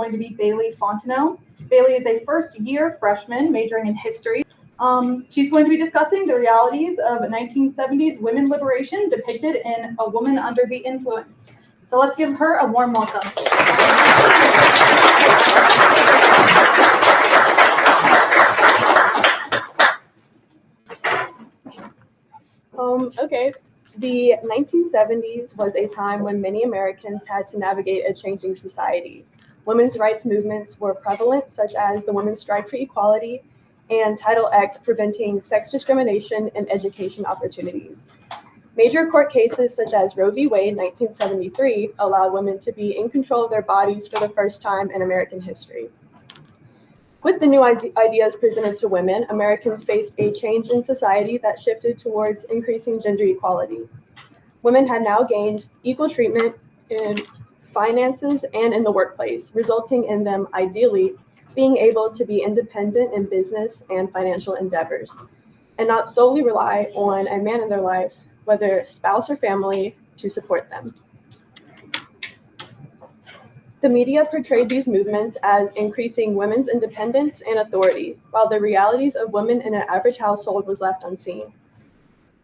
going to be Baylee Fontenot. Baylee is a first-year freshman majoring in history. She's going to be discussing the realities of 1970s women liberation depicted in A Woman Under the Influence. So let's give her a warm welcome. Okay. The 1970s was a time when many Americans had to navigate a changing society. Women's rights movements were prevalent, such as the Women's Strike for Equality and Title X preventing sex discrimination and education opportunities. Major court cases such as Roe v. Wade 1973 allowed women to be in control of their bodies for the first time in American history. With the new ideas presented to women, Americans faced a change in society that shifted towards increasing gender equality. Women had now gained equal treatment in finances and in the workplace, resulting in them ideally being able to be independent in business and financial endeavors, and not solely rely on a man in their life, whether spouse or family, to support them. The media portrayed these movements as increasing women's independence and authority, while the realities of women in an average household was left unseen.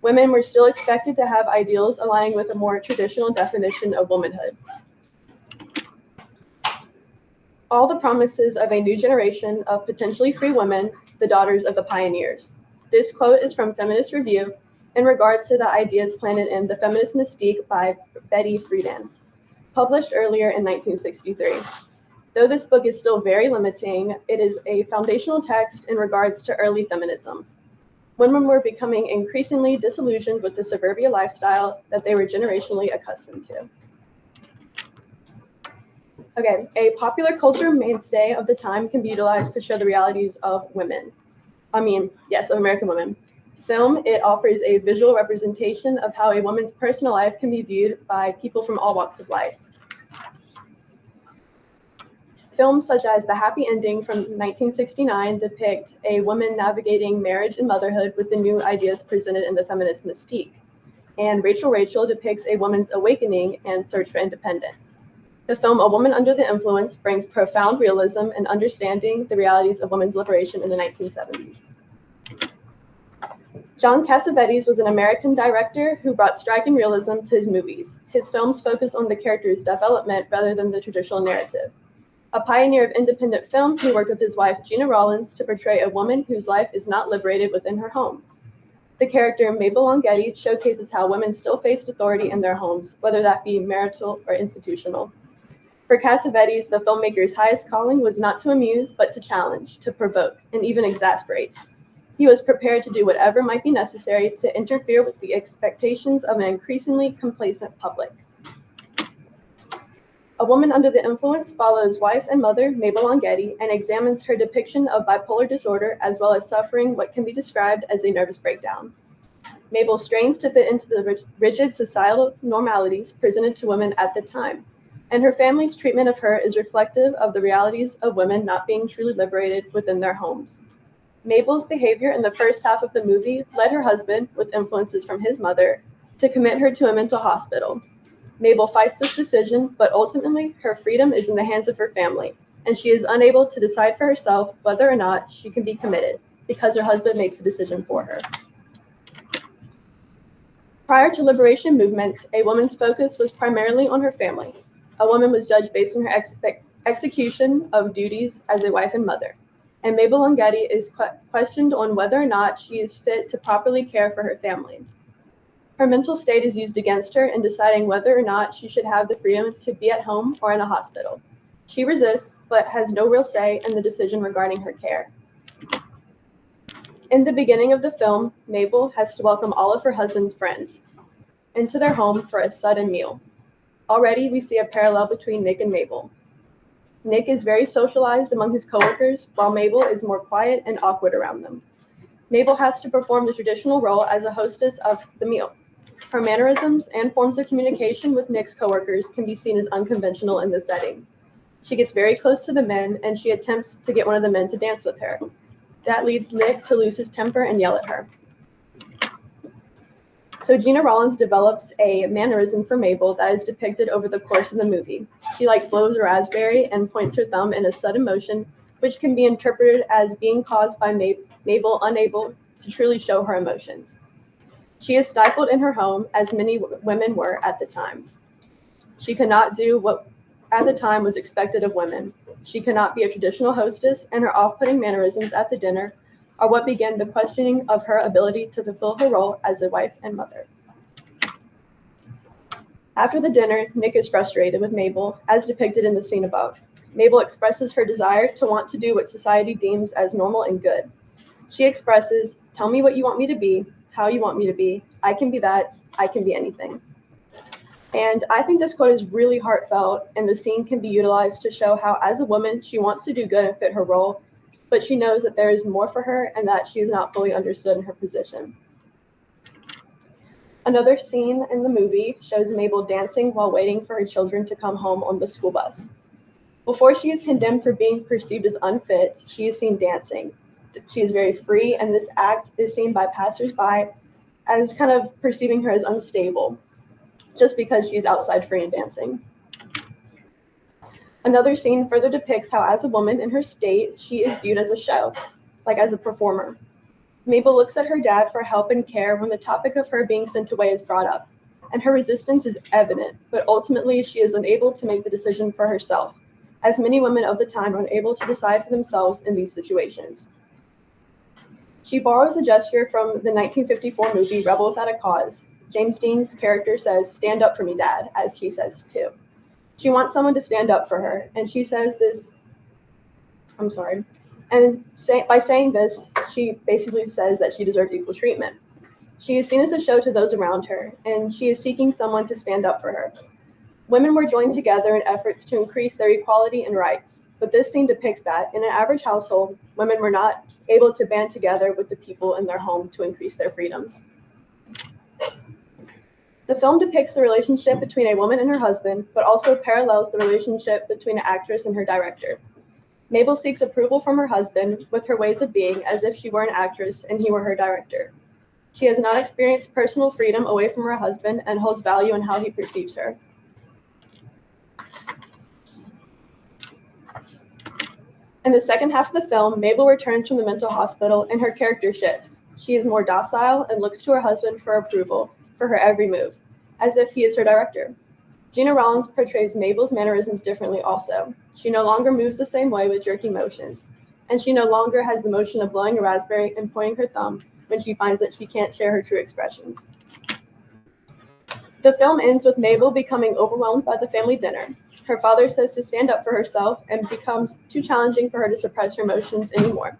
Women were still expected to have ideals aligning with a more traditional definition of womanhood. All the promises of a new generation of potentially free women, the daughters of the pioneers. This quote is from Feminist Review in regards to the ideas planted in The Feminist Mystique by Betty Friedan, published earlier in 1963. Though this book is still very limiting, it is a foundational text in regards to early feminism. Women were becoming increasingly disillusioned with the suburbia lifestyle that they were generationally accustomed to. Okay, a popular culture mainstay of the time can be utilized to show the realities of women. Of American women. Film, it offers a visual representation of how a woman's personal life can be viewed by people from all walks of life. Films such as The Happy Ending from 1969 depict a woman navigating marriage and motherhood with the new ideas presented in The Feminist Mystique. And Rachel depicts a woman's awakening and search for independence. The film A Woman Under the Influence brings profound realism and understanding the realities of women's liberation in the 1970s. John Cassavetes was an American director who brought striking realism to his movies. His films focus on the character's development rather than the traditional narrative. A pioneer of independent film, he worked with his wife, Gina Rollins, to portray a woman whose life is not liberated within her home. The character Mabel Longetti showcases how women still faced authority in their homes, whether that be marital or institutional. For Cassavetes, the filmmaker's highest calling was not to amuse, but to challenge, to provoke, and even exasperate. He was prepared to do whatever might be necessary to interfere with the expectations of an increasingly complacent public. A Woman Under the Influence follows wife and mother Mabel Longetti and examines her depiction of bipolar disorder as well as suffering what can be described as a nervous breakdown. Mabel strains to fit into the rigid societal normalities presented to women at the time, and her family's treatment of her is reflective of the realities of women not being truly liberated within their homes. Mabel's behavior in the first half of the movie led her husband, with influences from his mother, to commit her to a mental hospital. Mabel fights this decision, but ultimately her freedom is in the hands of her family, and she is unable to decide for herself whether or not she can be committed, because her husband makes the decision for her. Prior to liberation movements, a woman's focus was primarily on her family. A woman was judged based on her execution of duties as a wife and mother, and Mabel Longetti is questioned on whether or not she is fit to properly care for her family. Her mental state is used against her in deciding whether or not she should have the freedom to be at home or in a hospital. She resists, but has no real say in the decision regarding her care. In the beginning of the film, Mabel has to welcome all of her husband's friends into their home for a sudden meal. Already, we see a parallel between Nick and Mabel. Nick is very socialized among his coworkers, while Mabel is more quiet and awkward around them. Mabel has to perform the traditional role as a hostess of the meal. Her mannerisms and forms of communication with Nick's coworkers can be seen as unconventional in this setting. She gets very close to the men, and she attempts to get one of the men to dance with her. That leads Nick to lose his temper and yell at her. So Gina Rollins develops a mannerism for Mabel that is depicted over the course of the movie. She blows a raspberry and points her thumb in a sudden motion, which can be interpreted as being caused by Mabel unable to truly show her emotions. She is stifled in her home, as many women were at the time. She could not do what at the time was expected of women. She could not be a traditional hostess, and her off-putting mannerisms at the dinner are what began the questioning of her ability to fulfill her role as a wife and mother. After the dinner, Nick is frustrated with Mabel, as depicted in the scene above. Mabel expresses her desire to want to do what society deems as normal and good. She expresses, "Tell me what you want me to be, how you want me to be. I can be that. I can be anything." And I think this quote is really heartfelt, and the scene can be utilized to show how, as a woman, she wants to do good and fit her role, but she knows that there is more for her and that she is not fully understood in her position. Another scene in the movie shows Mabel dancing while waiting for her children to come home on the school bus. Before she is condemned for being perceived as unfit, she is seen dancing. She is very free, and this act is seen by passersby as kind of perceiving her as unstable, just because she's outside free and dancing. Another scene further depicts how, as a woman in her state, she is viewed as a show, as a performer. Mabel looks at her dad for help and care when the topic of her being sent away is brought up, and her resistance is evident, but ultimately she is unable to make the decision for herself, as many women of the time are unable to decide for themselves in these situations. She borrows a gesture from the 1954 movie Rebel Without a Cause. James Dean's character says, "Stand up for me, Dad," as she says too. She wants someone to stand up for her, and she says this, by saying this, she basically says that she deserves equal treatment. She is seen as a show to those around her, and she is seeking someone to stand up for her. Women were joined together in efforts to increase their equality and rights, but this scene depicts that, in an average household, women were not able to band together with the people in their home to increase their freedoms. The film depicts the relationship between a woman and her husband, but also parallels the relationship between an actress and her director. Mabel seeks approval from her husband with her ways of being as if she were an actress and he were her director. She has not experienced personal freedom away from her husband and holds value in how he perceives her. In the second half of the film, Mabel returns from the mental hospital and her character shifts. She is more docile and looks to her husband for approval for her every move, as if he is her director. Gina Rollins portrays Mabel's mannerisms differently also. She no longer moves the same way with jerky motions, and she no longer has the motion of blowing a raspberry and pointing her thumb when she finds that she can't share her true expressions. The film ends with Mabel becoming overwhelmed by the family dinner. Her father says to stand up for herself and becomes too challenging for her to suppress her emotions anymore.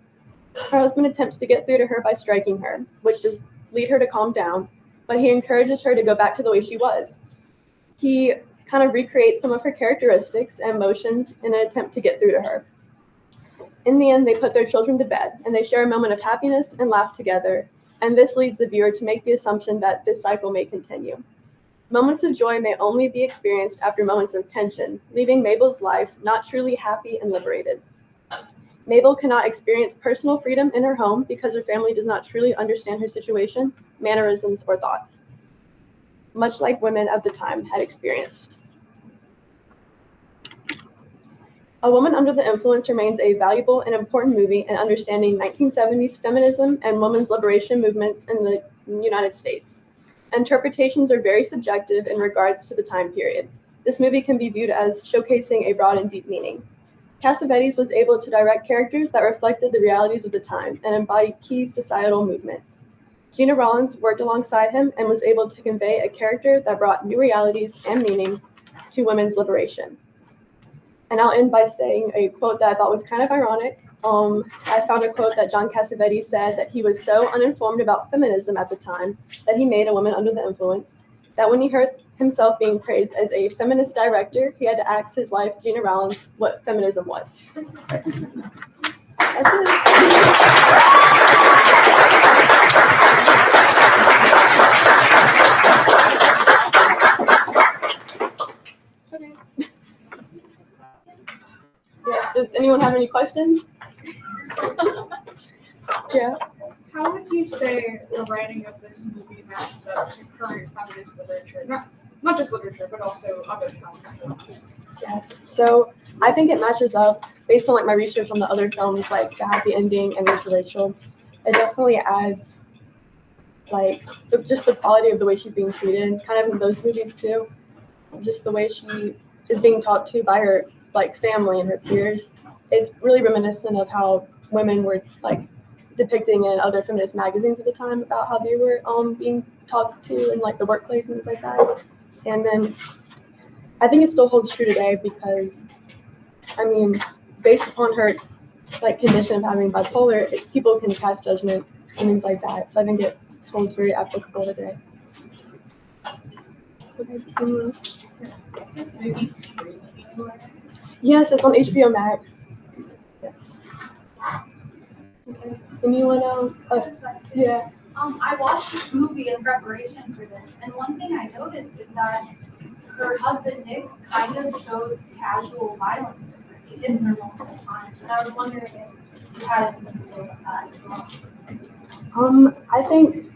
Her husband attempts to get through to her by striking her, which does lead her to calm down, but he encourages her to go back to the way she was. He kind of recreates some of her characteristics and emotions in an attempt to get through to her. In the end, they put their children to bed, and they share a moment of happiness and laugh together, and this leads the viewer to make the assumption that this cycle may continue. Moments of joy may only be experienced after moments of tension, leaving Mabel's life not truly happy and liberated. Mabel cannot experience personal freedom in her home because her family does not truly understand her situation, mannerisms, or thoughts, much like women of the time had experienced. A Woman Under the Influence remains a valuable and important movie in understanding 1970s feminism and women's liberation movements in the United States. Interpretations are very subjective in regards to the time period. This movie can be viewed as showcasing a broad and deep meaning. Cassavetes was able to direct characters that reflected the realities of the time and embodied key societal movements. Gina Rollins worked alongside him and was able to convey a character that brought new realities and meaning to women's liberation. And I'll end by saying a quote that I thought was kind of ironic. I found a quote that John Cassavetes said that he was so uninformed about feminism at the time that he made A Woman Under the Influence, that when he heard himself being praised as a feminist director, he had to ask his wife, Gina Rollins, what feminism was. That's it. Yes, does anyone have any questions? Yeah. How would you say the writing of this movie matches up to current feminist literature? not just literature, but also other films. So. Yes. So I think it matches up based on like my research on the other films, like The Happy Ending and Rachel Rachel. It definitely adds like just the quality of the way she's being treated, kind of in those movies too. Just the way she is being talked to by her like family and her peers. It's really reminiscent of how women were like depicting in other feminist magazines at the time about how they were being talked to in like the workplace and things like that. And then I think it still holds true today because, I mean, based upon her like condition of having bipolar, people can cast judgment and things like that. So I think it holds very applicable today. Is this movie streaming anywhere? Yes, it's on HBO Max. Yes. Okay. Anyone else? Yeah. I watched this movie in preparation for this, and one thing I noticed is that her husband Nick kind of shows casual violence with her. He hits her multiple times, and I was wondering if you had anything to say about that as well. I think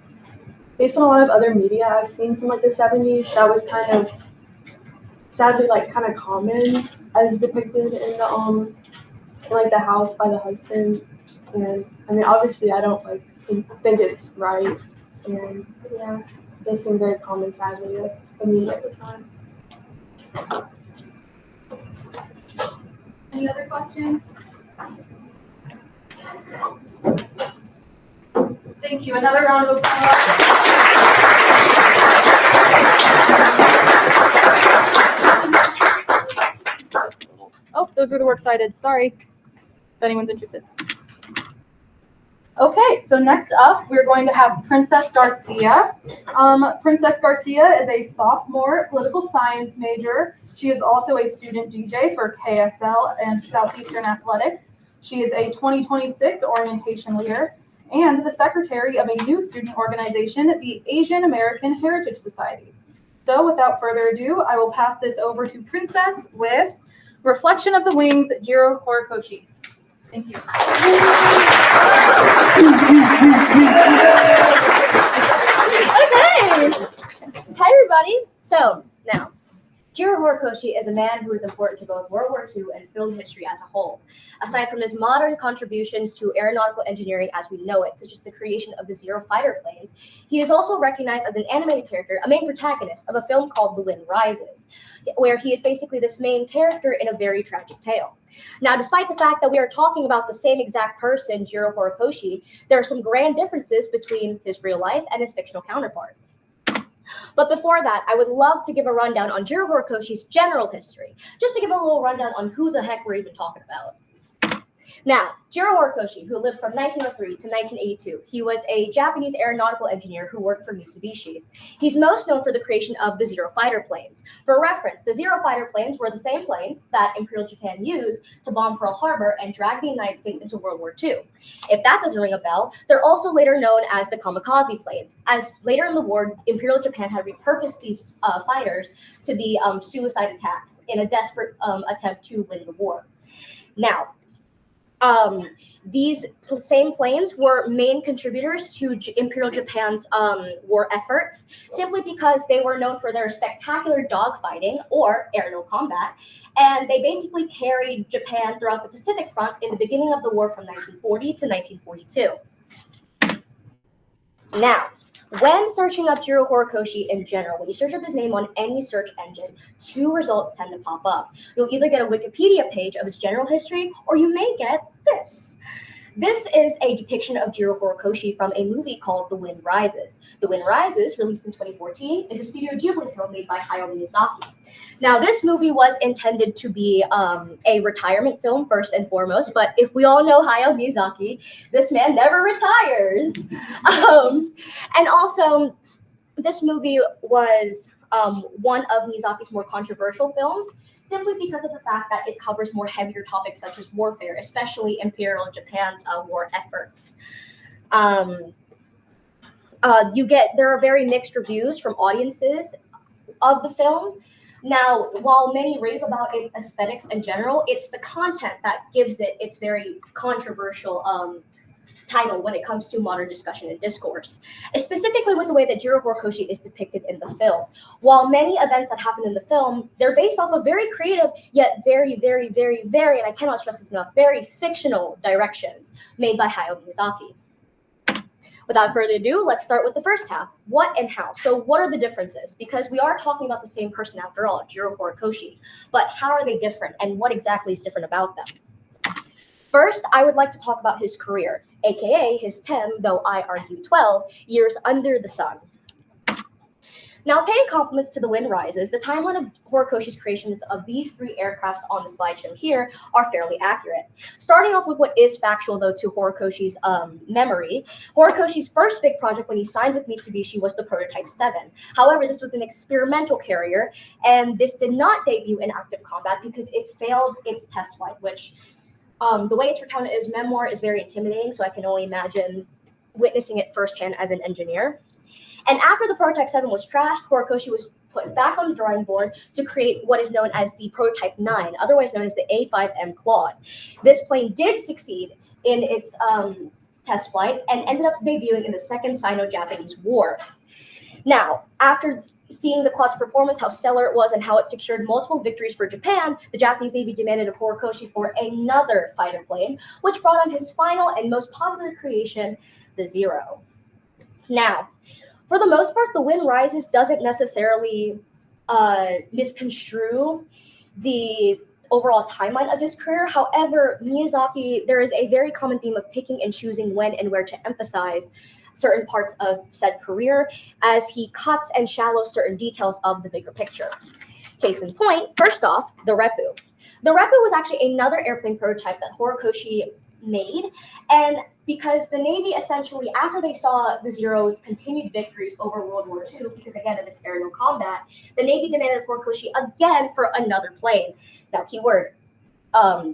based on a lot of other media I've seen from like the 70s, that was kind of sadly like kind of common as depicted in the like the house by the husband. And I mean obviously I don't like think it's right. And yeah, it does seem very common sadly of the media at the time. Any other questions? Thank you. Another round of applause. Oh, those were the works cited. Sorry, if anyone's interested. Okay, so next up, we're going to have Princess Garcia. Princess Garcia is a sophomore political science major. She is also a student DJ for KSL and Southeastern Athletics. She is a 2026 orientation leader and the secretary of a new student organization, the Asian American Heritage Society. So without further ado, I will pass this over to Princess with Reflection of the Wings, Jiro Horikoshi. Thank you. Okay. Hi, everybody. So, now, Jiro Horikoshi is a man who is important to both World War II and film history as a whole. Aside from his modern contributions to aeronautical engineering as we know it, such as the creation of the Zero fighter planes, he is also recognized as an animated character, a main protagonist of a film called The Wind Rises, where he is basically this main character in a very tragic tale. Now, despite the fact that we are talking about the same exact person, Jiro Horikoshi, there are some grand differences between his real life and his fictional counterpart. But before that, I would love to give a rundown on Jiro Horikoshi's general history, just to give a little rundown on who the heck we're even talking about. Now, Jiro Horikoshi, who lived from 1903 to 1982, he was a Japanese aeronautical engineer who worked for Mitsubishi. He's most known for the creation of the Zero fighter planes. For reference, the Zero fighter planes were the same planes that Imperial Japan used to bomb Pearl Harbor and drag the United States into World War II. If that doesn't ring a bell, they're also later known as the kamikaze planes, as later in the war, Imperial Japan had repurposed these fighters to be suicide attacks in a desperate attempt to win the war. Now, these same planes were main contributors to Imperial Japan's war efforts, simply because they were known for their spectacular dogfighting or aerial combat, and they basically carried Japan throughout the Pacific Front in the beginning of the war from 1940 to 1942. Now, when searching up Jiro Horikoshi in general, when you search up his name on any search engine, two results tend to pop up. You'll either get a Wikipedia page of his general history, or you may get this. This is a depiction of Jiro Horikoshi from a movie called The Wind Rises. The Wind Rises, released in 2014, is a Studio Ghibli film made by Hayao Miyazaki. Now, this movie was intended to be a retirement film first and foremost, but if we all know Hayao Miyazaki, this man never retires. And also, this movie was one of Miyazaki's more controversial films, simply because of the fact that it covers more heavier topics such as warfare, especially Imperial Japan's war efforts. There are very mixed reviews from audiences of the film. Now, while many rave about its aesthetics in general, it's the content that gives it its very controversial title when it comes to modern discussion and discourse, specifically with the way that Jiro Horikoshi is depicted in the film. While many events that happen in the film, they're based off of very creative, yet very, very, very, very, and I cannot stress this enough, very fictional directions made by Hayao Miyazaki. Without further ado, let's start with the first half. What and how? So what are the differences? Because we are talking about the same person after all, Jiro Horikoshi. But how are they different, and what exactly is different about them? First, I would like to talk about his career, aka his 10, though I argue 12, years under the sun. Now, paying compliments to The Wind Rises, the timeline of Horikoshi's creations of these 3 aircrafts on the slideshow here are fairly accurate. Starting off with what is factual, though, to Horikoshi's memory, Horikoshi's first big project when he signed with Mitsubishi was the Prototype 7. However, this was an experimental carrier, and this did not debut in active combat because it failed its test flight, which the way it's recounted in his memoir is very intimidating, so I can only imagine witnessing it firsthand as an engineer. And after the Prototype 7 was trashed, Horikoshi was put back on the drawing board to create what is known as the Prototype 9, otherwise known as the A5M Claude. This plane did succeed in its test flight and ended up debuting in the Second Sino-Japanese War. Now, after seeing the Claude's performance, how stellar it was, and how it secured multiple victories for Japan, the Japanese Navy demanded of Horikoshi for another fighter plane, which brought on his final and most popular creation, the Zero. Now, for the most part, The Wind Rises doesn't necessarily misconstrue the overall timeline of his career. However, Miyazaki, there is a very common theme of picking and choosing when and where to emphasize certain parts of said career as he cuts and shallows certain details of the bigger picture. Case in point, first off, the Reppu. The Reppu was actually another airplane prototype that Horikoshi made, and because the Navy essentially, after they saw the Zero's continued victories over World War II, because again of its aerial combat, the Navy demanded Horikoshi again for another plane. Now, keyword,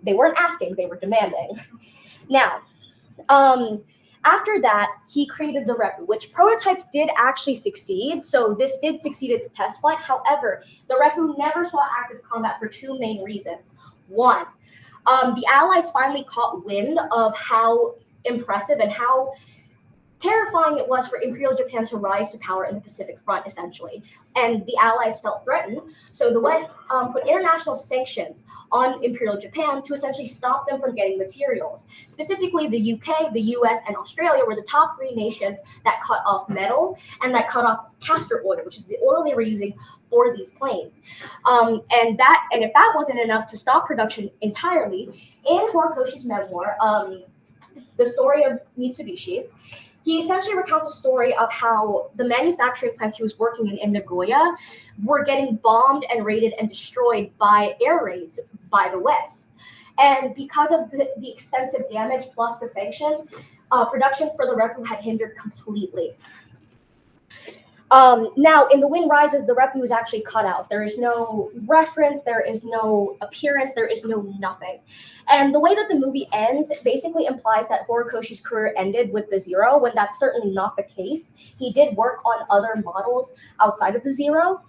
they weren't asking, they were demanding. Now, after that, he created the Reppu, which prototypes did actually succeed. So this did succeed its test flight. However, the Reppu never saw active combat for 2 main reasons. One, the Allies finally caught wind of how impressive and how terrifying it was for Imperial Japan to rise to power in the Pacific Front, essentially. And the Allies felt threatened, so the West put international sanctions on Imperial Japan to essentially stop them from getting materials. Specifically, the UK, the US, and Australia were the top 3 nations that cut off metal and that cut off castor oil, which is the oil they were using for these planes. And if that wasn't enough to stop production entirely, in Horikoshi's memoir, The Story of Mitsubishi, he essentially recounts a story of how the manufacturing plants he was working in Nagoya were getting bombed and raided and destroyed by air raids by the West. And because of the extensive damage plus the sanctions, production for the Reppu had hindered completely. Now, in The Wind Rises, the Reppu is actually cut out. There is no reference, there is no appearance, there is no nothing. And the way that the movie ends basically implies that Horikoshi's career ended with the Zero, when that's certainly not the case. He did work on other models outside of the Zero.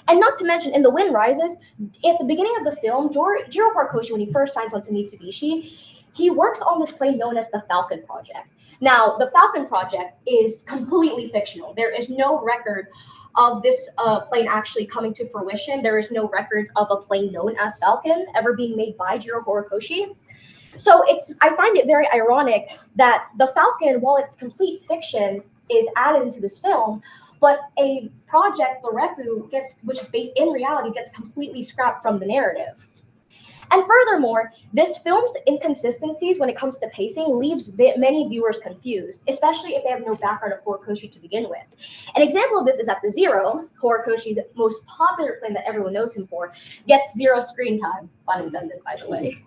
And not to mention, in The Wind Rises, at the beginning of the film, Jiro Horikoshi, when he first signs on to Mitsubishi, he works on this plane known as the Falcon Project. Now, the Falcon Project is completely fictional. There is no record of this plane actually coming to fruition. There is no records of a plane known as Falcon ever being made by Jiro Horikoshi. So I find it very ironic that the Falcon, while it's complete fiction, is added into this film, but a project, the Reppu, which is based in reality, gets completely scrapped from the narrative. And furthermore, this film's inconsistencies when it comes to pacing leaves many viewers confused, especially if they have no background of Horikoshi to begin with. An example of this is that the Zero, Horikoshi's most popular plane that everyone knows him for, gets 0 screen time, pun intended, by the way.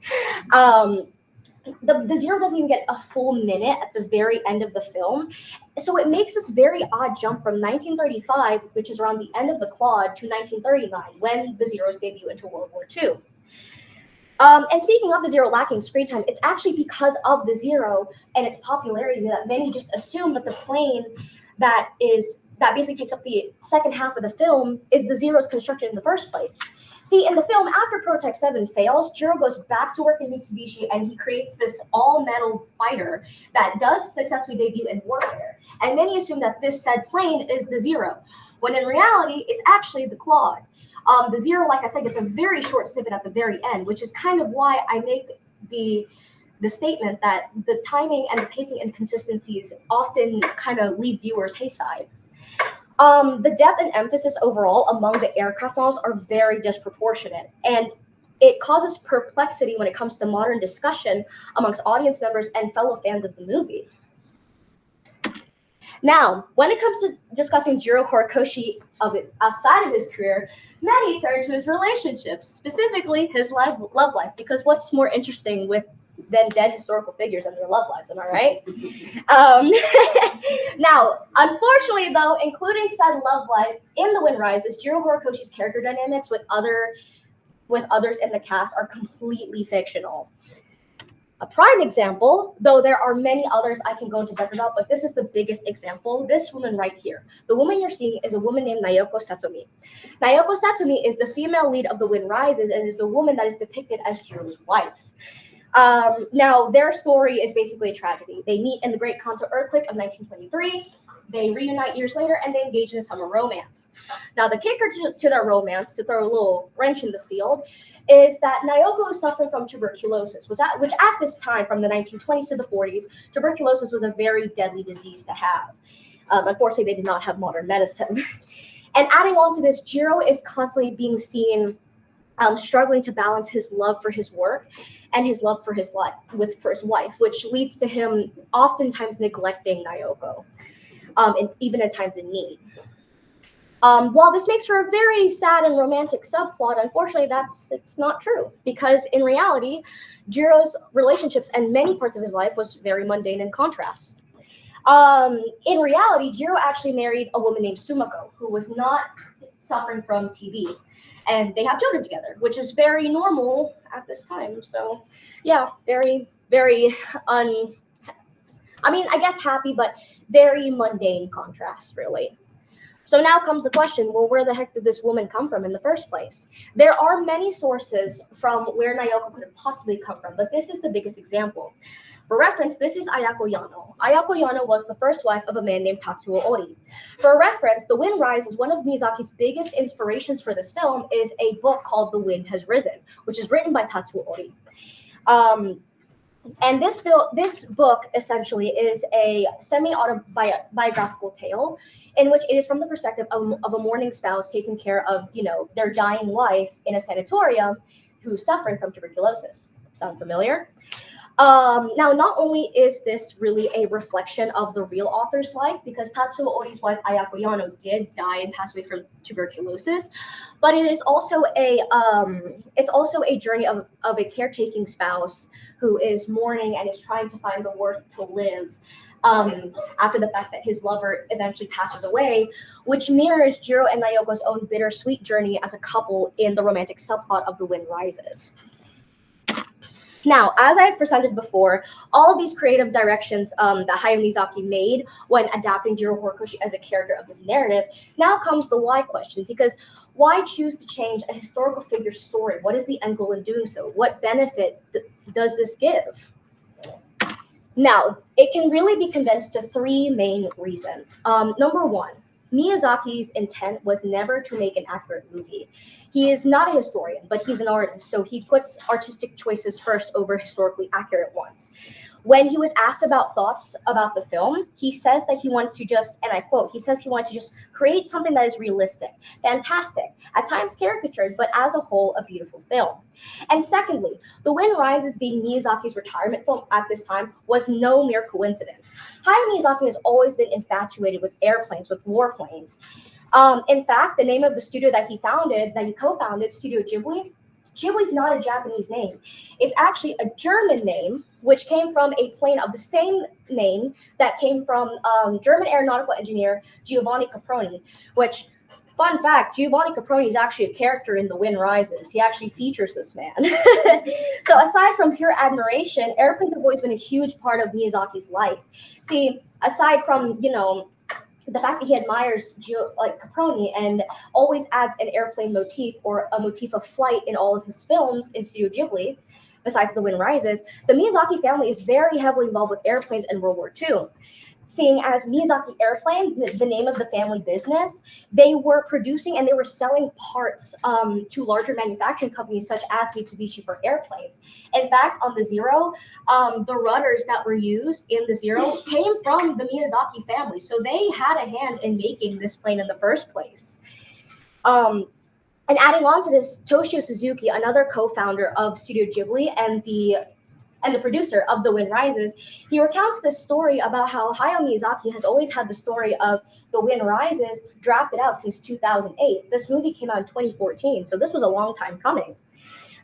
The Zero doesn't even get a full minute at the very end of the film. So it makes this very odd jump from 1935, which is around the end of the Claude, to 1939, when the Zeros debut into World War II. And speaking of the Zero lacking screen time, it's actually because of the Zero and its popularity that many just assume that the plane that basically takes up the second half of the film is the Zero's constructed in the first place. See, in the film, after Prototype 7 fails, Jiro goes back to work in Mitsubishi and he creates this all-metal fighter that does successfully debut in warfare. And many assume that this said plane is the Zero, when in reality, it's actually the Claude. The Zero, like I said, gets a very short snippet at the very end, which is kind of why I make the statement that the timing and the pacing inconsistencies often kind of leave viewers hayside. The depth and emphasis overall among the aircraft models are very disproportionate, and it causes perplexity when it comes to modern discussion amongst audience members and fellow fans of the movie. Now, when it comes to discussing Jiro Horikoshi outside of his career, many turn to his relationships, specifically his love life, because what's more interesting than dead historical figures and their love lives, am I right? Now, unfortunately, though, including said love life in The Wind Rises, Jiro Horikoshi's character dynamics with others in the cast are completely fictional. A prime example, though there are many others I can go into depth about, but this is the biggest example. This woman right here. The woman you're seeing is a woman named Naoko Satomi. Naoko Satomi is the female lead of The Wind Rises and is the woman that is depicted as Jiro's wife. Now, their story is basically a tragedy. They meet in the Great Kanto earthquake of 1923. They reunite years later, and they engage in a summer romance. Now, the kicker to their romance, to throw a little wrench in the field, is that Naoko is suffering from tuberculosis, which at this time, from the 1920s to the 40s, tuberculosis was a very deadly disease to have. Unfortunately, they did not have modern medicine. And adding on to this, Jiro is constantly being seen struggling to balance his love for his work and his love for his wife, which leads to him oftentimes neglecting Naoko, and even at times in need. While this makes for a very sad and romantic subplot, unfortunately, it's not true, because in reality, Jiro's relationships and many parts of his life was very mundane in contrast. In reality, Jiro actually married a woman named Sumako, who was not suffering from TB. And they have children together, which is very normal at this time. So, yeah, very, very I guess happy, but very mundane contrast, really. So now comes the question, well, where the heck did this woman come from in the first place? There are many sources from where Naoko could have possibly come from, but this is the biggest example. For reference, this is Ayako Yano. Ayako Yano was the first wife of a man named Tatsuo Ori. For reference, The Wind Rises, one of Miyazaki's biggest inspirations for this film, is a book called The Wind Has Risen, which is written by Tatsuo Ori. And this book essentially is a semi-autobiographical tale in which it is from the perspective of a mourning spouse taking care of, their dying wife in a sanatorium who's suffering from tuberculosis. Sound familiar? Now, not only is this really a reflection of the real author's life, because Tatsuo Ori's wife Ayako Yano did die and pass away from tuberculosis, but it is also a journey of a caretaking spouse who is mourning and is trying to find the worth to live after the fact that his lover eventually passes away, which mirrors Jiro and Naoko's own bittersweet journey as a couple in the romantic subplot of The Wind Rises. Now, as I've presented before, all of these creative directions that Hayao Miyazaki made when adapting Jiro Horikoshi as a character of this narrative, now comes the why question, because why choose to change a historical figure's story? What is the end goal in doing so? What benefit does this give? Now, it can really be condensed to three main reasons. Number one, Miyazaki's intent was never to make an accurate movie. He is not a historian, but he's an artist, so he puts artistic choices first over historically accurate ones. When he was asked about thoughts about the film, he says that he wanted to just, and I quote, he says he wanted to just create something that is realistic, fantastic, at times caricatured, but as a whole, a beautiful film. And secondly, The Wind Rises being Miyazaki's retirement film at this time was no mere coincidence. Hayao Miyazaki has always been infatuated with airplanes, with warplanes. In fact, the name of the studio that he co-founded, Studio Ghibli, Ghibli's not a Japanese name. It's actually a German name, which came from a plane of the same name that came from German aeronautical engineer Giovanni Caproni, which, fun fact, Giovanni Caproni is actually a character in The Wind Rises. He actually features this man. So aside from pure admiration, airplanes have always been a huge part of Miyazaki's life. See, aside from, the fact that he admires like Caproni and always adds an airplane motif or a motif of flight in all of his films in Studio Ghibli, besides The Wind Rises, the Miyazaki family is very heavily involved with airplanes in World War II. Seeing as Miyazaki Airplane, the name of the family business, they were producing and they were selling parts to larger manufacturing companies such as Mitsubishi for airplanes. In fact, on the Zero, the rudders that were used in the Zero came from the Miyazaki family. So they had a hand in making this plane in the first place. And adding on to this, Toshio Suzuki, another co-founder of Studio Ghibli and the producer of The Wind Rises, he recounts this story about how Hayao Miyazaki has always had the story of The Wind Rises drafted out since 2008. This movie came out in 2014, so this was a long time coming.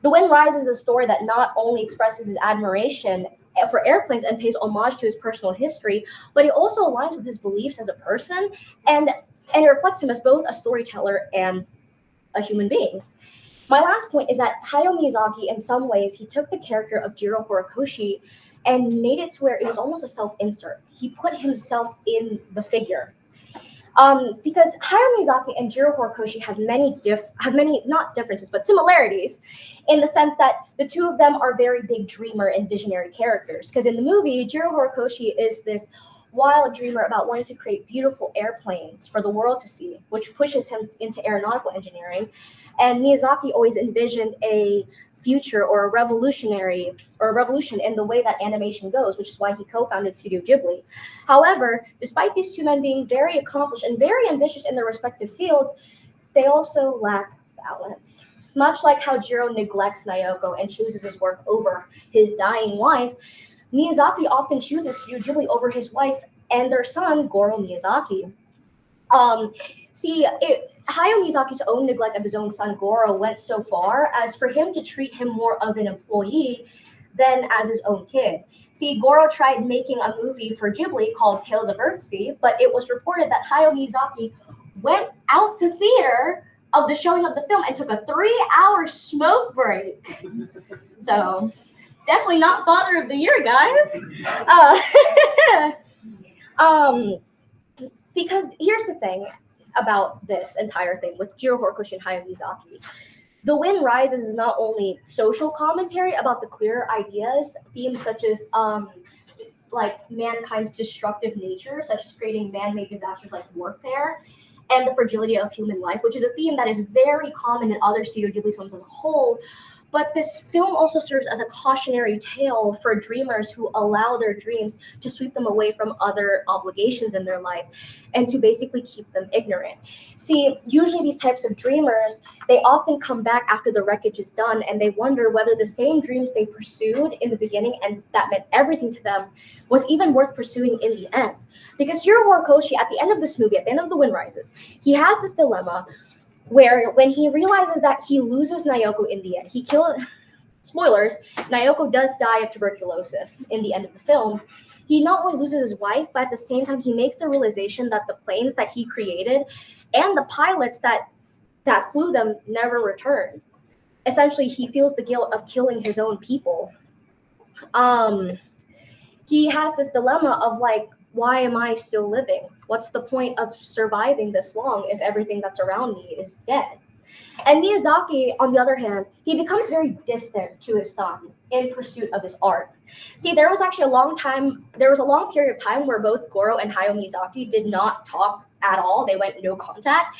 The Wind Rises is a story that not only expresses his admiration for airplanes and pays homage to his personal history, but it also aligns with his beliefs as a person, and it reflects him as both a storyteller and a human being. My last point is that Hayao Miyazaki, in some ways, he took the character of Jiro Horikoshi and made it to where it was almost a self-insert. He put himself in the figure. Because Hayao Miyazaki and Jiro Horikoshi have many not differences, but similarities, in the sense that the two of them are very big dreamer and visionary characters. Because in the movie, Jiro Horikoshi is this wild dreamer about wanting to create beautiful airplanes for the world to see, which pushes him into aeronautical engineering. And Miyazaki always envisioned a future or a revolution in the way that animation goes, which is why he co-founded Studio Ghibli. However, despite these two men being very accomplished and very ambitious in their respective fields, they also lack balance. Much like how Jiro neglects Naoko and chooses his work over his dying wife, Miyazaki often chooses Studio Ghibli over his wife and their son, Goro Miyazaki. Hayao Miyazaki's own neglect of his own son Goro went so far as for him to treat him more of an employee than as his own kid. See, Goro tried making a movie for Ghibli called Tales of Earthsea, but it was reported that Hayao Miyazaki went out the theater of the showing of the film and took a 3-hour smoke break. So, definitely not father of the year, guys. Because here's the thing about this entire thing with Jiro Horikoshi and Hayao Miyazaki. The Wind Rises is not only social commentary about the clear ideas, themes such as like mankind's destructive nature, such as creating man-made disasters like warfare, and the fragility of human life, which is a theme that is very common in other Studio Ghibli films as a whole. But this film also serves as a cautionary tale for dreamers who allow their dreams to sweep them away from other obligations in their life and to basically keep them ignorant. See, usually these types of dreamers, they often come back after the wreckage is done and they wonder whether the same dreams they pursued in the beginning and that meant everything to them was even worth pursuing in the end. Because Jiro Horikoshi, at the end of this movie, at the end of The Wind Rises, he has this dilemma where when he realizes that he loses Naoko in the end, spoilers, Naoko does die of tuberculosis in the end of the film. He not only loses his wife, but at the same time, he makes the realization that the planes that he created and the pilots that flew them never returned. Essentially, he feels the guilt of killing his own people. He has this dilemma of like, why am I still living? What's the point of surviving this long if everything that's around me is dead? And Miyazaki, on the other hand, he becomes very distant to his son in pursuit of his art. See, there was a long period of time where both Goro and Hayao Miyazaki did not talk at all. They went no contact.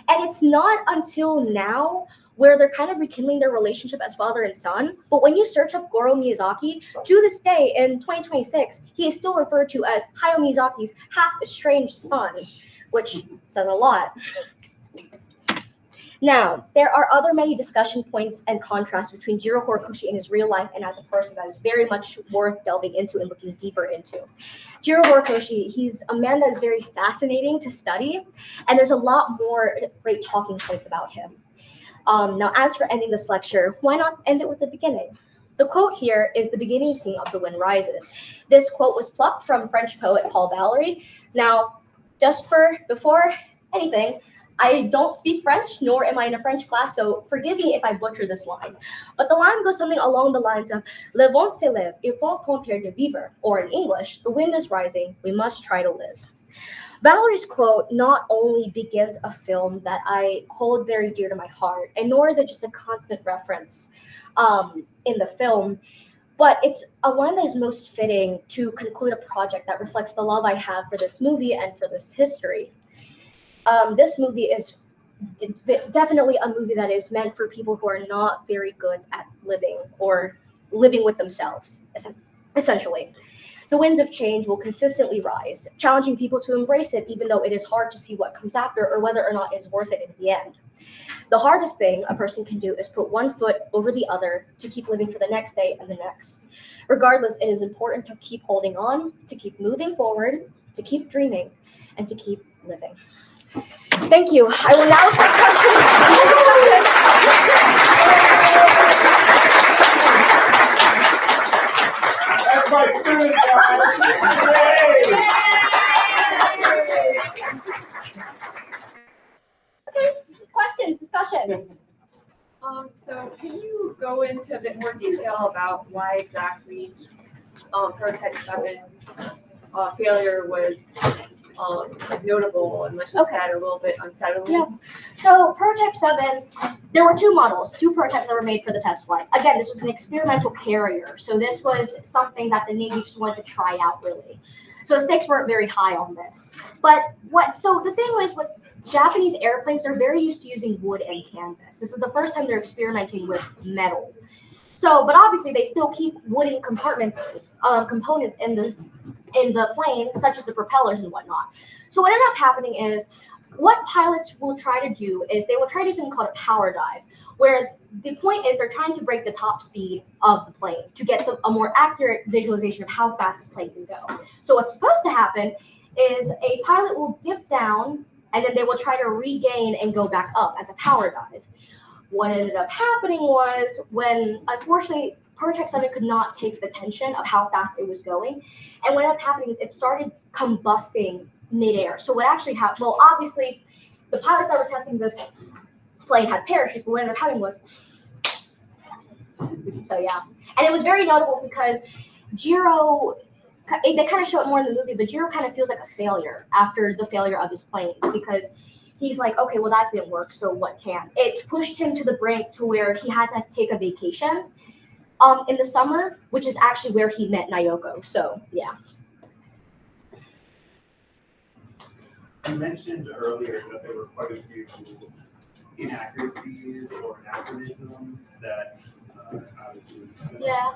And it's not until now where they're kind of rekindling their relationship as father and son. But when you search up Goro Miyazaki, to this day in 2026, he is still referred to as Hayao Miyazaki's half-estranged son, which says a lot. Now, there are other many discussion points and contrasts between Jiro Horikoshi in his real life and as a person that is very much worth delving into and looking deeper into. Jiro Horikoshi, he's a man that is very fascinating to study, and there's a lot more great talking points about him. Now, as for ending this lecture, why not end it with the beginning? The quote here is the beginning scene of The Wind Rises. This quote was plucked from French poet Paul Valéry. Now, before anything, I don't speak French, nor am I in a French class, so forgive me if I butcher this line. But the line goes something along the lines of, Le vent se lève, il faut tenter de vivre, or in English, the wind is rising, we must try to live. Valerie's quote not only begins a film that I hold very dear to my heart, and nor is it just a constant reference in the film, but it's one that is most fitting to conclude a project that reflects the love I have for this movie and for this history. This movie is definitely a movie that is meant for people who are not very good at living or living with themselves, essentially. The winds of change will consistently rise, challenging people to embrace it, even though it is hard to see what comes after or whether or not it's worth it in the end. The hardest thing a person can do is put one foot over the other to keep living for the next day and the next. Regardless, it is important to keep holding on, to keep moving forward, to keep dreaming, and to keep living. Thank you. I will now That's my student, guys. Yay! questions, discussion. So can you go into a bit more detail about why exactly Prototype 7's failure was notable and like you said, a little bit unsettling? Yeah. So Prototype 7, there were two prototypes that were made for the test flight. Again, this was an experimental carrier. So this was something that the Navy just wanted to try out, really. So the stakes weren't very high on this. So the thing was with Japanese airplanes, they're very used to using wood and canvas. This is the first time they're experimenting with metal. So, but obviously they still keep wooden components in the plane, such as the propellers and whatnot. So what ended up happening is, what pilots will try to do is they will try to do something called a power dive, where the point is they're trying to break the top speed of the plane to get a more accurate visualization of how fast this plane can go. So what's supposed to happen is a pilot will dip down and then they will try to regain and go back up as a power dive. What ended up happening was when, unfortunately, Prototype 7 could not take the tension of how fast it was going. And what ended up happening is it started combusting midair. So what actually happened, well, obviously, the pilots that were testing this plane had parachutes, but what ended up happening was, so yeah. And it was very notable because Jiro, they kind of show it more in the movie, but Jiro kind of feels like a failure after the failure of his planes because he's like, okay, well, that didn't work, so what can? It pushed him to the brink to where he had to take a vacation in the summer, which is actually where he met Nayoko. So, yeah. You mentioned earlier that there were quite a few inaccuracies or anachronisms that obviously. Yeah.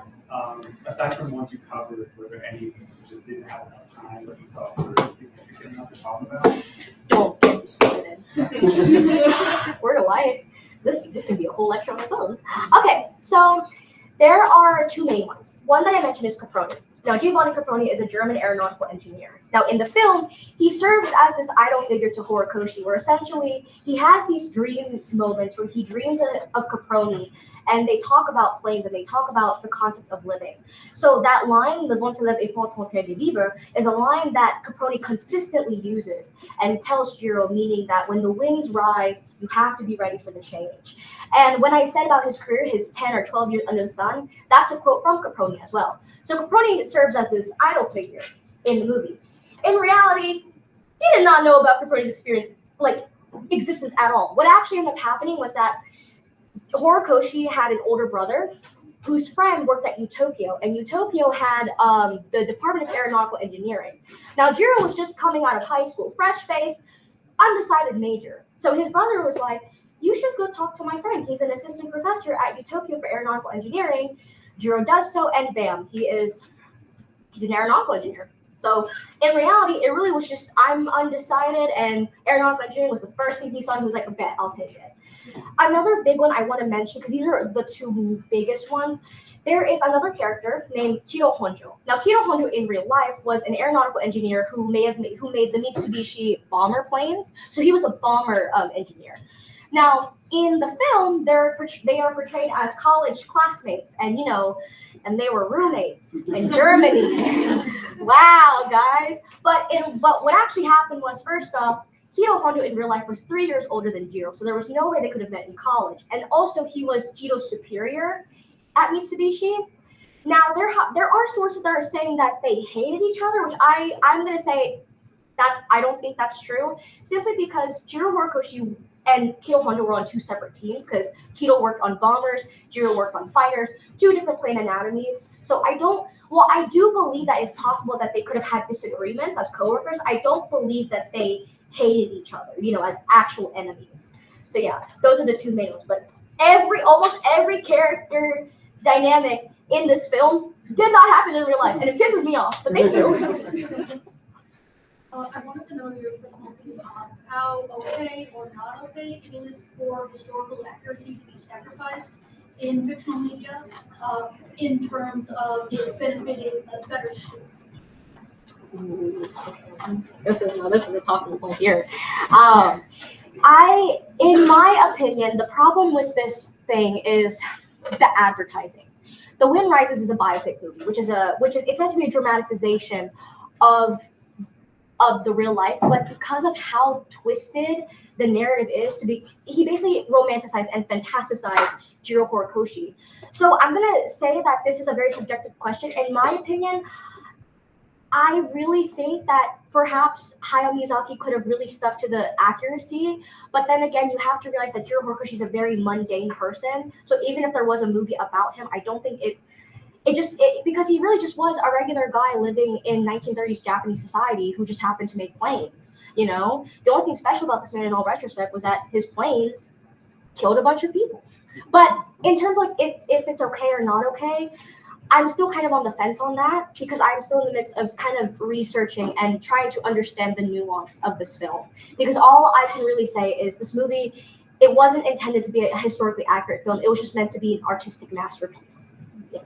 Aside from ones you covered, were there any you just didn't have enough time but you thought were significant enough to talk about? Don't get me started. Word of life. This can be a whole lecture on its own. Okay, so there are two main ones. One that I mentioned is Caproni. Now, Giovanni Caproni is a German aeronautical engineer. Now, in the film, he serves as this idol figure to Horikoshi, where essentially he has these dream moments where he dreams of Caproni, and they talk about planes and they talk about the concept of living. So that line, "Le bon se lève et faut tenter de vivre," is a line that Caproni consistently uses and tells Jiro, meaning that when the winds rise, you have to be ready for the change. And when I said about his career, his 10 or 12 years under the sun, that's a quote from Caproni as well. So Caproni serves as this idol figure in the movie. In reality, he did not know about Caproni's experience, existence at all. What actually ended up happening was that Horikoshi had an older brother whose friend worked at Utopia, and Utopia had the Department of Aeronautical Engineering. Now, Jiro was just coming out of high school, fresh-faced, undecided major. So his brother was like, you should go talk to my friend. He's an assistant professor at Utopia for Aeronautical Engineering. Jiro does so, and bam, he's an aeronautical engineer. So in reality, it really was just, I'm undecided, and aeronautical engineering was the first thing he saw, and he was like, a bet, I'll take it. Another big one I want to mention, because these are the two biggest ones, there is another character named Kiro Honjo. Now, Kiro Honjo in real life was an aeronautical engineer who made the Mitsubishi bomber planes. So he was a bomber engineer. Now, in the film, they are portrayed as college classmates, and they were roommates in Germany. Wow, guys! But what actually happened was, first off, Kiro Honjo in real life was 3 years older than Jiro, so there was no way they could have met in college. And also, he was Jiro's superior at Mitsubishi. Now, there are sources that are saying that they hated each other, which I'm going to say that I don't think that's true, simply because Jiro Horikoshi and Kido Honjo were on two separate teams, because Kido worked on bombers, Jiro worked on fighters, two different plane anatomies. So I do believe that it's possible that they could have had disagreements as coworkers. I don't believe that they hated each other, as actual enemies. So yeah, those are the two main ones. But almost every character dynamic in this film did not happen in real life, and it pisses me off. But thank you. I wanted to know your personal opinion on how okay or not okay it is for historical accuracy to be sacrificed in fictional media, in terms of it benefiting a better story. This is a talking point here. In my opinion, the problem with this thing is the advertising. The Wind Rises is a biopic movie, which is it's meant to be a dramatization of the real life, but because of how twisted the narrative is, he basically romanticized and fantasticized Jiro Horikoshi. So I'm gonna say that this is a very subjective question. In my opinion, I really think that perhaps Hayao Miyazaki could have really stuck to the accuracy, but then again, you have to realize that Jiro Horikoshi is a very mundane person. So even if there was a movie about him, I don't think because he really just was a regular guy living in 1930s Japanese society who just happened to make planes. The only thing special about this man in all retrospect was that his planes killed a bunch of people. But in terms of if it's okay or not okay, I'm still kind of on the fence on that, because I'm still in the midst of kind of researching and trying to understand the nuance of this film. Because all I can really say is this movie, it wasn't intended to be a historically accurate film. It was just meant to be an artistic masterpiece. Yeah.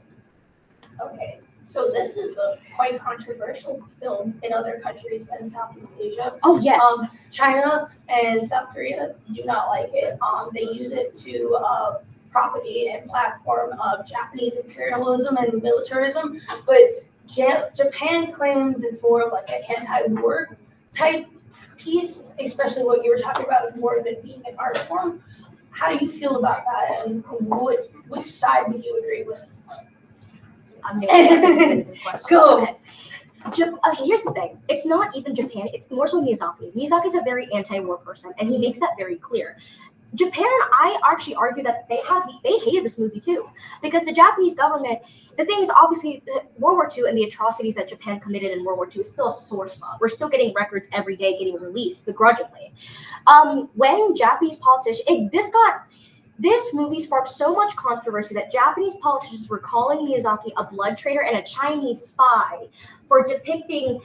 Okay, so this is a quite controversial film in other countries in Southeast Asia. Oh, yes. China and South Korea do not like it. They use it to propagate and platform of Japanese imperialism and militarism, but Japan claims it's more of like an anti-war type piece, especially what you were talking about, more of it being an art form. How do you feel about that, and which side would you agree with? I'm going to question. Cool. Okay. Okay, here's the thing. It's not even Japan. It's more so Miyazaki. Miyazaki's a very anti-war person, and he makes that very clear. Japan, I actually argue that they hated this movie too, because the Japanese government, the thing is, obviously World War II and the atrocities that Japan committed in World War II is still a sore spot. We're still getting records every day getting released begrudgingly. When Japanese politicians, this movie sparked so much controversy that Japanese politicians were calling Miyazaki a blood traitor and a Chinese spy for depicting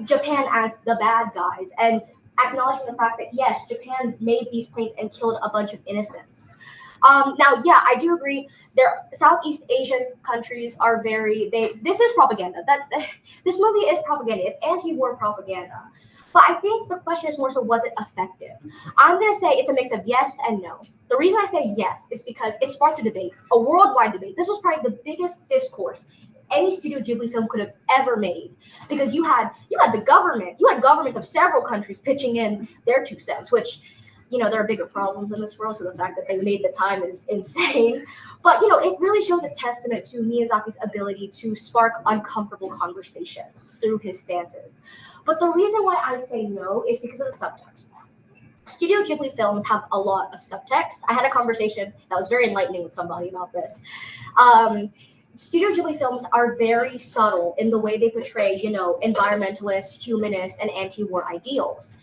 Japan as the bad guys and acknowledging the fact that, yes, Japan made these planes and killed a bunch of innocents. Now, yeah, I do agree. Southeast Asian countries are this is propaganda. This movie is propaganda. It's anti-war propaganda. But I think the question is more so, was it effective? I'm going to say it's a mix of yes and no. The reason I say yes is because it sparked a debate, a worldwide debate. This was probably the biggest discourse any Studio Ghibli film could have ever made, because you had the government, you had governments of several countries pitching in their 2 cents, which, there are bigger problems in this world, so the fact that they made the time is insane. But, it really shows a testament to Miyazaki's ability to spark uncomfortable conversations through his stances. But the reason why I say no is because of the subtext. Studio Ghibli films have a lot of subtext. I had a conversation that was very enlightening with somebody about this. Studio Ghibli films are very subtle in the way they portray, environmentalist, humanist, and anti-war ideals.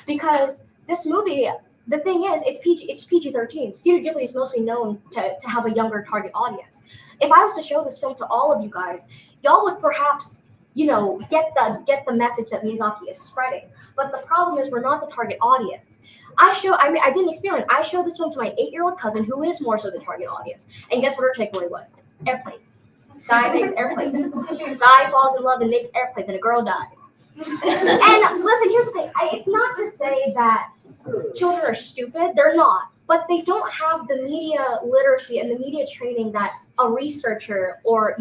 Because this movie, the thing is, it's PG-13. Studio Ghibli is mostly known to have a younger target audience. If I was to show this film to all of you guys, y'all would perhaps, get the message that Miyazaki is spreading. But the problem is, we're not the target audience. I didn't experiment. I showed this film to my 8-year-old cousin, who is more so the target audience. And guess what her takeaway was? Airplanes. Guy makes airplanes. Guy falls in love and makes airplanes, and a girl dies. And listen, here's the thing. It's not to say that children are stupid. They're not. But they don't have the media literacy and the media training that a researcher or,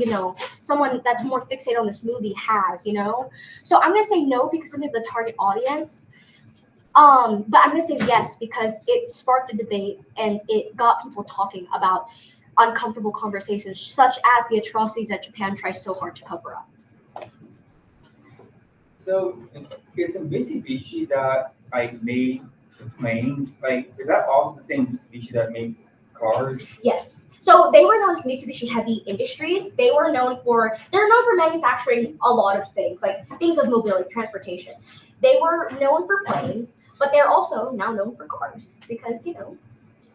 someone that's more fixated on this movie has, So I'm going to say no because of the target audience. But I'm going to say yes because it sparked a debate and it got people talking about uncomfortable conversations, such as the atrocities that Japan tries so hard to cover up. So is a Mitsubishi that made the planes, is that also the same Mitsubishi that makes cars? Yes. So they were known as Mitsubishi Heavy Industries. They're known for manufacturing a lot of things, like things of mobility, transportation. They were known for planes, but they're also now known for cars because we don't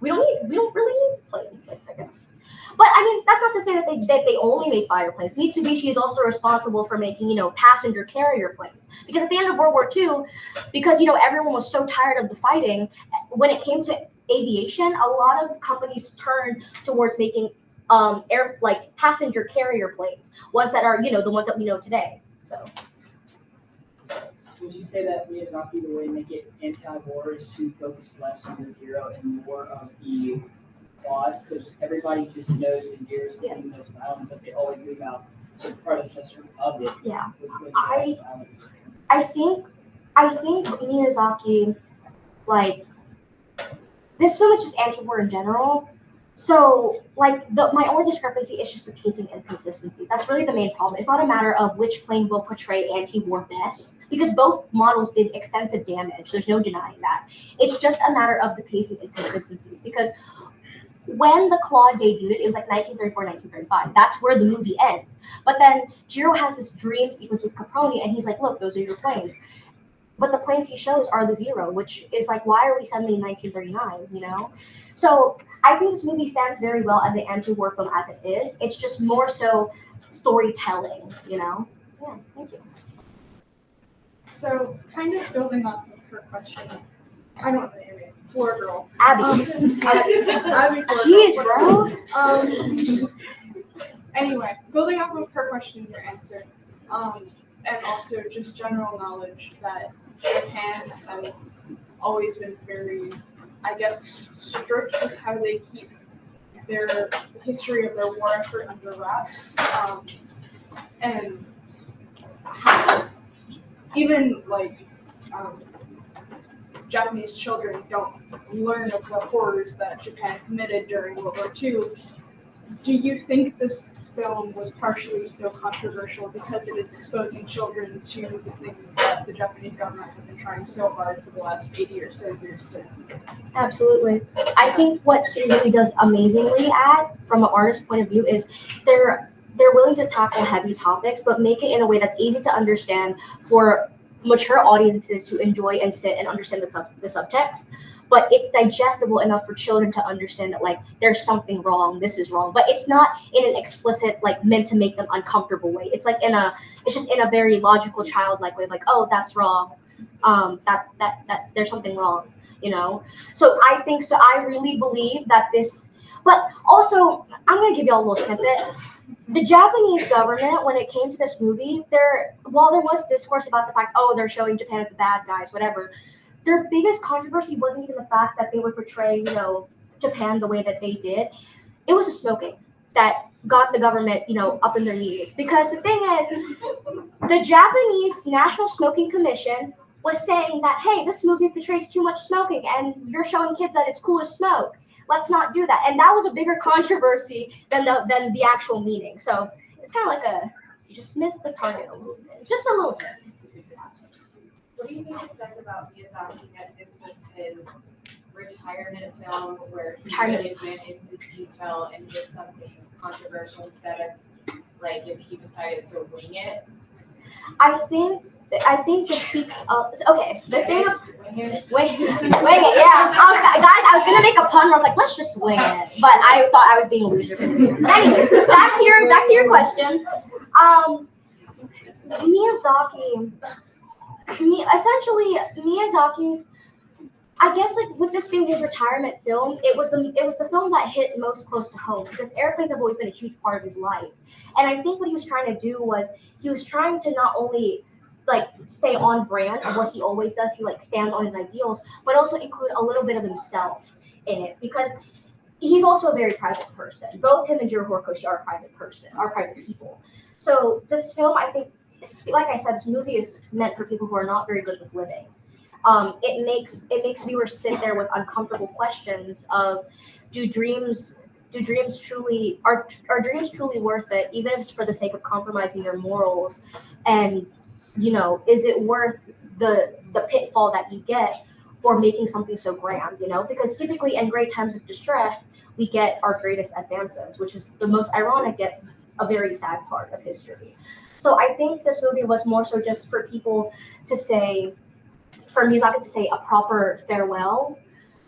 really need planes, I guess. But I mean, that's not to say that they only made fighter planes. Mitsubishi is also responsible for making, passenger carrier planes. Because at the end of World War II, because everyone was so tired of the fighting, when it came to aviation, a lot of companies turned towards making passenger carrier planes, ones that are, the ones that we know today. So Would you say that Miyazaki, the way to make it anti-war is to focus less on the Zero and more of the plot? Because everybody just knows the Zero is the most violent, but they always leave out the predecessor of it, yeah, which was the most violent. I think Miyazaki, this film is just anti-war in general. So, my only discrepancy is just the pacing inconsistencies. That's really the main problem. It's not a matter of which plane will portray anti-war best, because both models did extensive damage. There's no denying that. It's just a matter of the pacing inconsistencies, because when the Claw debuted, it was like 1934, 1935. That's where the movie ends. But then Jiro has this dream sequence with Caproni, and he's like, look, those are your planes. But the planes he shows are the Zero, which is like, why are we suddenly in 1939, So I think this movie stands very well as an anti-war film as it is. It's just more so storytelling, Yeah, thank you. So, kind of building off of her question, I don't know your name, Floor Girl. Abby. Abby Floor Jeez, Girl. bro. Anyway, building off of her question and your answer, and also just general knowledge that Japan has always been very, I guess, strict with how they keep their history of their war effort under wraps, and how even Japanese children don't learn of the horrors that Japan committed during World War II. Do you think this film was partially so controversial because it is exposing children to the things that the Japanese government have been trying so hard for the last 80 or so years to? Absolutely. I think what Studio does amazingly from an artist's point of view, is they're willing to tackle heavy topics, but make it in a way that's easy to understand for mature audiences to enjoy and sit and understand the subtext. But it's digestible enough for children to understand that there's something wrong, this is wrong. But it's not in an explicit meant to make them uncomfortable way. It's it's just in a very logical, childlike way, oh, that's wrong. That there's something wrong, So I think so. I really believe that this. But also, I'm gonna give you all a little snippet. The Japanese government, when it came to this movie, while there was discourse about the fact, oh, they're showing Japan as the bad guys, whatever. Their biggest controversy wasn't even the fact that they were portraying, Japan the way that they did. It was the smoking that got the government, up in their knees. Because the thing is, the Japanese National Smoking Commission was saying that, hey, this movie portrays too much smoking, and you're showing kids that it's cool to smoke. Let's not do that. And that was a bigger controversy than the actual meaning. So it's kind of you just missed the target a little bit, just a little bit. What do you think it says about Miyazaki that this was his retirement film where he really went into detail and did something controversial instead of if he decided to wing it? I think this speaks of okay. The thing of wing it, yeah. I was gonna make a pun where I was like, let's just wing it, but I thought I was being a loser. But anyways, back to your question. Miyazaki's, I guess with this being his retirement film, it was the film that hit most close to home, because airplanes have always been a huge part of his life. And I think what he was trying to do was he was trying to not only stay on brand of what he always does, he stands on his ideals, but also include a little bit of himself in it, because he's also a very private person. Both him and Jiro Horikoshi are private people. So this film, I think, like I said, this movie is meant for people who are not very good with living. It makes viewers sit there with uncomfortable questions of, are dreams truly worth it, even if it's for the sake of compromising your morals and is it worth the pitfall that you get for making something so grand, because typically in great times of distress, we get our greatest advances, which is the most ironic yet a very sad part of history. So I think this movie was more so just for people to say, for Miyazaki to say a proper farewell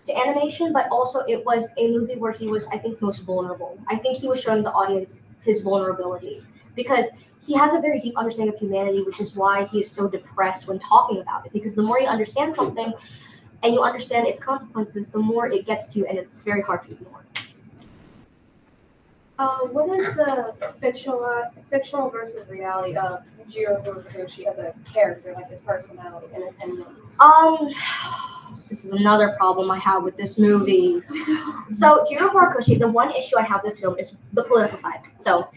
to animation, but also it was a movie where he was, I think, most vulnerable. I think he was showing the audience his vulnerability because he has a very deep understanding of humanity, which is why he is so depressed when talking about it. Because the more you understand something and you understand its consequences, the more it gets to you, and it's very hard to ignore. What is the fictional versus reality of Jiro Horikoshi as a character, like his personality and opinions? This is another problem I have with this movie. So Jiro Horikoshi, the one issue I have with this film is the political side. So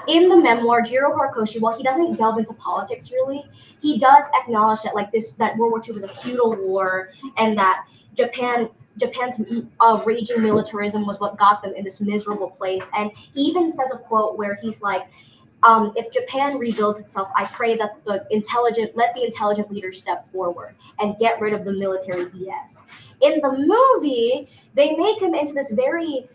in the memoir, Jiro Horikoshi, while he doesn't delve into politics really, he does acknowledge that that World War II was a feudal war and that Japan's raging militarism was what got them in this miserable place. And he even says a quote where he's like, if Japan rebuilds itself, I pray that let the intelligent leaders step forward and get rid of the military BS. In the movie, they make him into this very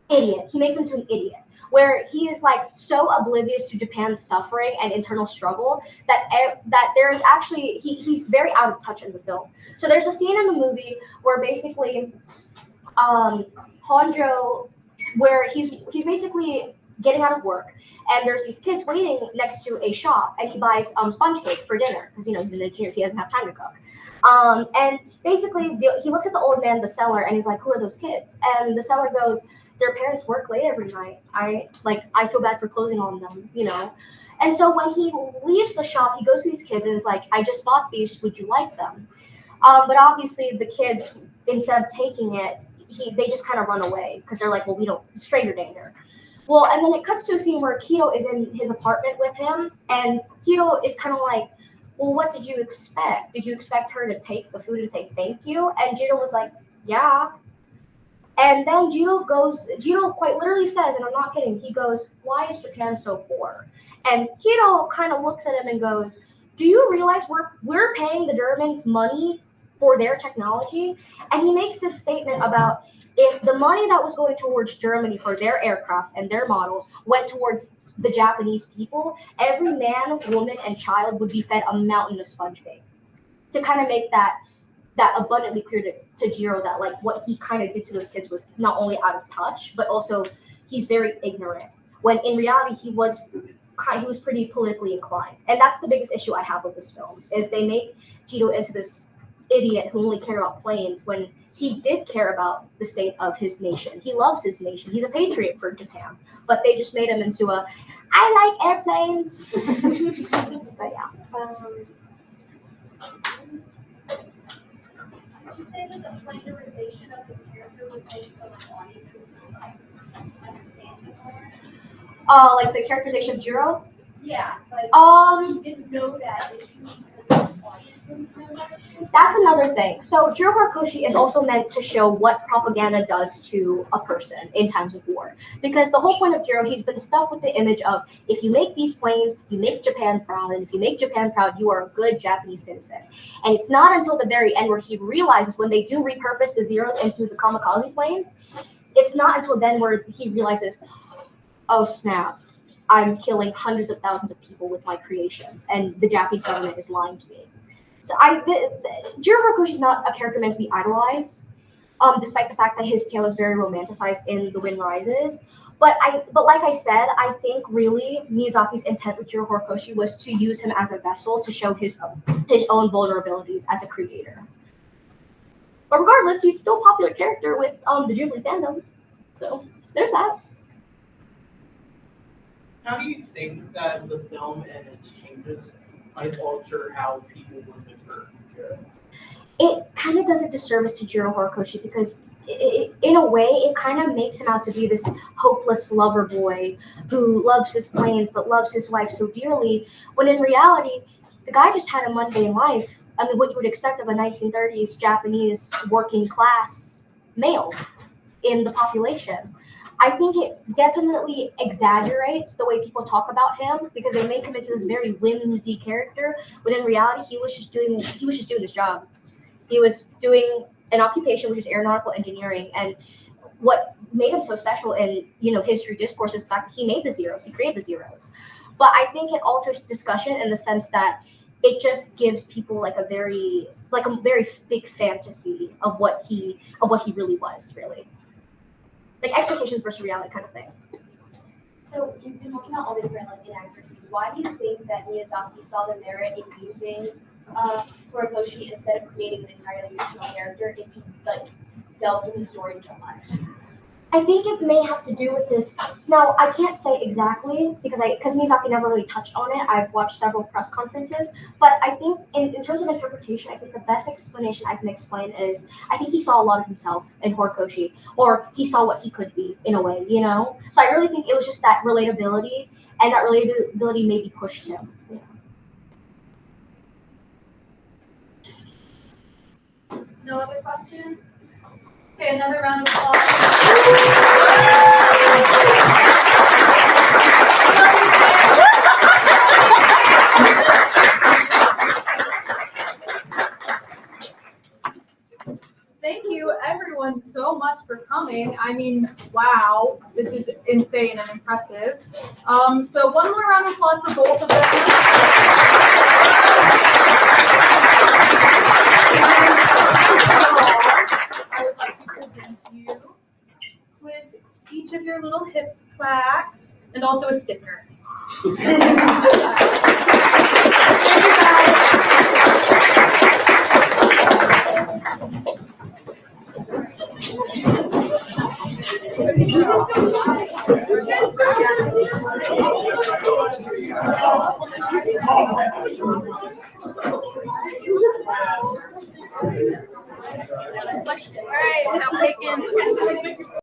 idiot. He makes him to an idiot, where he is like so oblivious to Japan's suffering and internal struggle that there's actually he's very out of touch in the film. So there's a scene in the movie where basically Honjo, where he's basically getting out of work, and there's these kids waiting next to a shop, and he buys sponge cake for dinner because he's an engineer, he doesn't have time to cook. And basically he looks at the old man, the seller, and he's like, "Who are those kids?" And the seller goes, "Their parents work late every night. I feel bad for closing on them, And so when he leaves the shop, he goes to these kids and is like, "I just bought these. Would you like them?" But obviously the kids, instead of taking it, they just kind of run away because they're like, "Well, we don't, stranger danger." Well, and then it cuts to a scene where Kido is in his apartment with him, and Kido is kind of like, "Well, what did you expect? Did you expect her to take the food and say thank you?" And Jiro was like, "Yeah." And then Jiro quite literally says, and I'm not kidding, he goes, "Why is Japan so poor?" And Kido kind of looks at him and goes, "Do you realize we're paying the Germans money for their technology?" And he makes this statement about if the money that was going towards Germany for their aircrafts and their models went towards the Japanese people, every man, woman, and child would be fed a mountain of sponge cake. To kind of make that abundantly clear to Jiro that what he kind of did to those kids was not only out of touch, but also he's very ignorant. When in reality he was pretty politically inclined, and that's the biggest issue I have with this film is they make Jiro into this idiot who only cared about planes when he did care about the state of his nation. He loves his nation. He's a patriot for Japan, but they just made him into I like airplanes. So yeah. Would you say that the flanderization of his character was made so the audiences could understand it more? Like the characterization of Jiro? Yeah, but he didn't know that issue because the audience didn't know that issue. That's another thing. So Jiro Horikoshi is also meant to show what propaganda does to a person in times of war. Because the whole point of Jiro, he's been stuffed with the image of if you make these planes, you make Japan proud, and if you make Japan proud, you are a good Japanese citizen. And it's not until the very end where he realizes when they do repurpose the Zeros into the kamikaze planes, it's not until then where he realizes, oh snap, I'm killing hundreds of thousands of people with my creations, and the Japanese government is lying to me. So Jiro Horikoshi is not a character meant to be idolized, despite the fact that his tale is very romanticized in The Wind Rises. But like I said, I think really Miyazaki's intent with Jiro Horikoshi was to use him as a vessel to show his own vulnerabilities as a creator. But regardless, he's still a popular character with the Ghibli fandom. So there's that. How do you think that the film and its changes might alter how people would interpret Jiro? It kind of does a disservice to Jiro Horikoshi because in a way, it kind of makes him out to be this hopeless lover boy who loves his planes but loves his wife so dearly, when in reality, the guy just had a mundane life. I mean, what you would expect of a 1930s Japanese working class male in the population. I think it definitely exaggerates the way people talk about him because they make him into this very whimsy character, but in reality, he was just doing his job. He was doing an occupation which is aeronautical engineering, and what made him so special in history discourse is the fact that he made the zeros, he created the zeros. But I think it alters discussion in the sense that it just gives people like a very big fantasy of what he really was, really. Like expectations versus reality kind of thing. So you've been talking about all the different inaccuracies. Why do you think that Miyazaki saw the merit in using Horikoshi instead of creating an entirely fictional character if he delved in the story so much? I think it may have to do with this. Now, I can't say exactly because Miyazaki never really touched on it. I've watched several press conferences, but I think in terms of interpretation, I think the best explanation I can explain is I think he saw a lot of himself in Horikoshi, or he saw what he could be in a way, So I really think it was just that relatability, and that relatability maybe pushed him. No other questions? Okay, another round of applause. Thank you everyone so much for coming. I mean, wow, this is insane and impressive. So one more round of applause for both of them. I would like to present you with each of your little hips plaques and also a sticker. All right, now taking